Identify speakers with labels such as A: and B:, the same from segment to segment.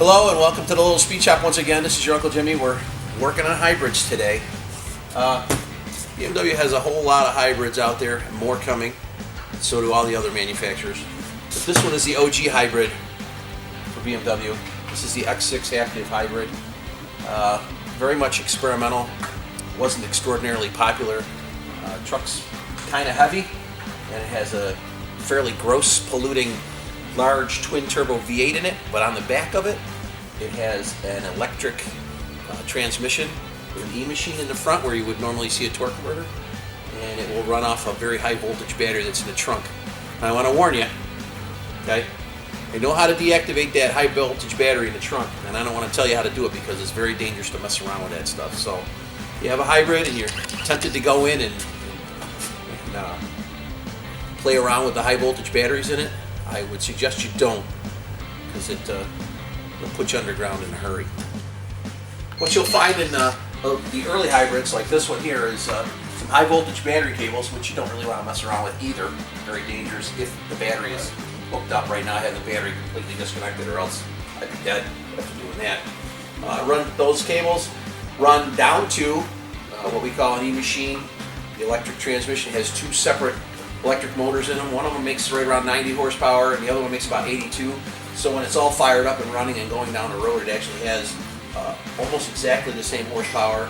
A: Hello and welcome to the Little Speed Shop once again. This is your Uncle Jimmy. We're working on hybrids today. BMW has a whole lot of hybrids out there, and more coming. So do all the other manufacturers. But this one is the OG hybrid for BMW. This is the X6 Active Hybrid. Very much experimental. Wasn't extraordinarily popular. Truck's kind of heavy, and it has a fairly gross, polluting, large twin turbo V8 in it. But on the back of it, it has an electric transmission with an E-machine in the front where you would normally see a torque converter, and it will run off a very high voltage battery that's in the trunk. And I want to warn you, okay? I know how to deactivate that high voltage battery in the trunk, and I don't want to tell you how to do it because it's very dangerous to mess around with that stuff. So you have a hybrid and you're tempted to go in and play around with the high voltage batteries in it, I would suggest you don't, because it'll put you underground in a hurry. What you'll find in the early hybrids, like this one here, is some high voltage battery cables, which you don't really want to mess around with either. Very dangerous if the battery is hooked up. Right now I have the battery completely disconnected, or else I'd be dead after doing that. Run those cables, run down to what we call an E-machine. The electric transmission has two separate electric motors in them. One of them makes right around 90 horsepower and the other one makes about 82. So when it's all fired up and running and going down the road, it actually has almost exactly the same horsepower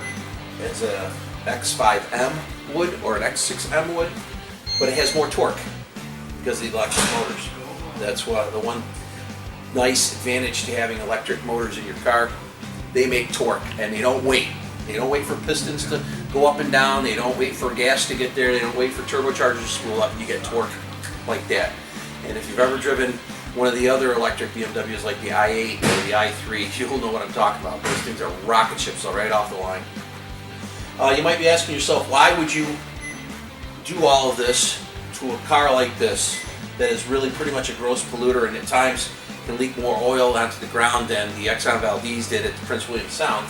A: as a X5M would or an X6M would, but it has more torque because of the electric motors. That's why the one nice advantage to having electric motors in your car. They make torque and they don't wait. They don't wait for pistons to go up and down. They don't wait for gas to get there. They don't wait for turbochargers to spool up. You get torque like that. And if you've ever driven one of the other electric BMWs like the i8 or the i3, you'll know what I'm talking about. Those things are rocket ships right off the line. You might be asking yourself, why would you do all of this to a car like this that is really pretty much a gross polluter and at times can leak more oil onto the ground than the Exxon Valdez did at Prince William Sound?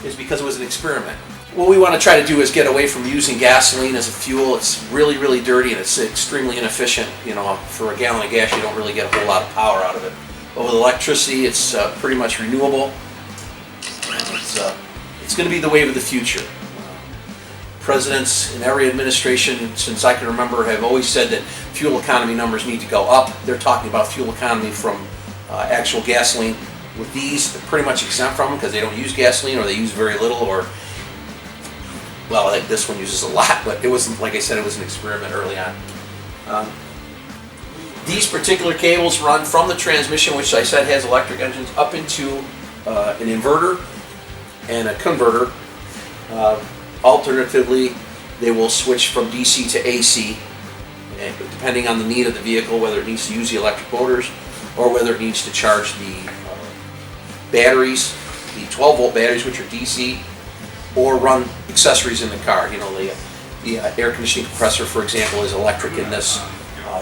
A: Is because it was an experiment. What we want to try to do is get away from using gasoline as a fuel. It's really, really dirty and it's extremely inefficient. You know, for a gallon of gas, you don't really get a whole lot of power out of it. But with electricity, it's pretty much renewable. It's going to be the wave of the future. Presidents in every administration since I can remember have always said that fuel economy numbers need to go up. They're talking about fuel economy from actual gasoline. With these, they're pretty much exempt from them because they don't use gasoline or they use very little, or, well, like this one uses a lot, but it wasn't, like I said, it was an experiment early on. These particular cables run from the transmission, which I said has electric engines, up into an inverter and a converter. Alternatively, they will switch from DC to AC, depending on the need of the vehicle, whether it needs to use the electric motors or whether it needs to charge the batteries, the 12-volt batteries, which are DC, or run accessories in the car. You know, the air conditioning compressor, for example, is electric in this.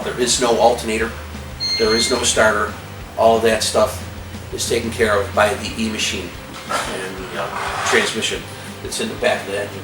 A: There is no alternator. There is no starter. All of that stuff is taken care of by the E-machine and the transmission that's in the back of the engine.